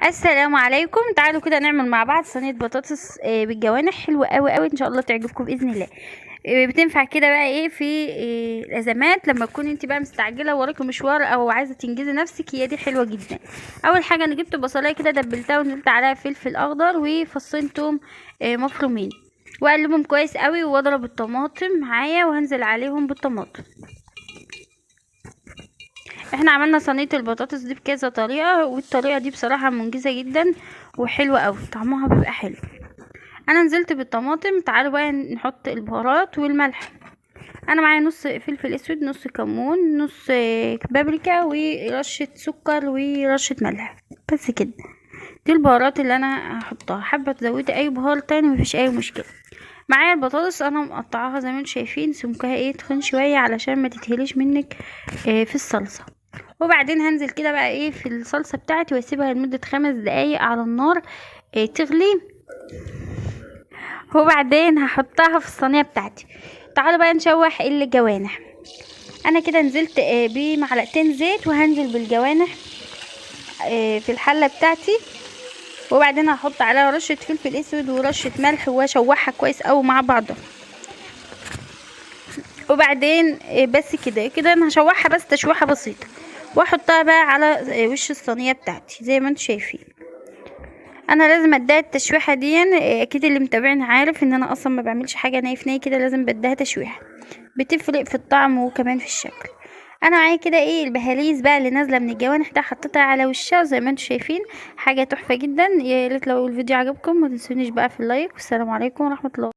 السلام عليكم. تعالوا كده نعمل مع بعض صينيه بطاطس بالجوانح حلوه قوي قوي، ان شاء الله تعجبكم باذن الله. بتنفع كده بقى ايه في الازمات، لما تكون انت بقى مستعجله وراكي مشوار او عايزه تنجزي نفسك، هي دي حلوه جدا. اول حاجه انا جبت بصلايه كده دبلتها ونزلت عليها فلفل اخضر وفصين توم مفرومين، واقلبهم كويس قوي واضرب الطماطم معايا وهنزل عليهم بالطماطم. احنا عملنا صينيه البطاطس دي بكذا طريقه، والطريقه دي بصراحه منجزه جدا وحلوه قوي، طعمها بيبقى حلو. انا نزلت بالطماطم. تعالوا بقى نحط البهارات والملح. انا معايا نص فلفل اسود، نص كمون، نص بابريكا، ورشه سكر ورشه ملح، بس كده. دي البهارات اللي انا هحطها. حابه تزودي اي بهار تاني مفيش اي مشكله. معايا البطاطس انا مقطعاها زي ما انتم شايفين، سمكها ايه تخن شويه علشان ما تتهليش منك في الصلصه. وبعدين هنزل كده بقى ايه في الصلصه بتاعتي واسيبها لمده 5 دقايق على النار تغلي، وبعدين هحطها في الصينيه بتاعتي. تعالوا بقى نشوح الجوانح. انا كده نزلت بمعلقتين زيت، وهنزل بالجوانح في الحله بتاعتي، وبعدين هحط عليها رشه فلفل اسود ورشه ملح واشوحها كويس قوي مع بعضها. وبعدين بس كده كده انا هشوحها بس تشويحه بسيطه، واحطها بقى على وش الصينيه بتاعتي زي ما انتم شايفين. انا لازم اديها التشويحه دي، اكيد اللي متابعني عارف ان انا اصلا ما بعملش حاجه ناي في ناي كده، لازم بديها تشويحه، بتفرق في الطعم وكمان في الشكل. انا معايا كده ايه البهاليز بقى اللي نازله من الجوانح ده، حطيتها على وشها زي ما انتم شايفين، حاجه تحفه جدا. يا ريت لو الفيديو عجبكم ما تنسونيش بقى في اللايك، والسلام عليكم ورحمه الله.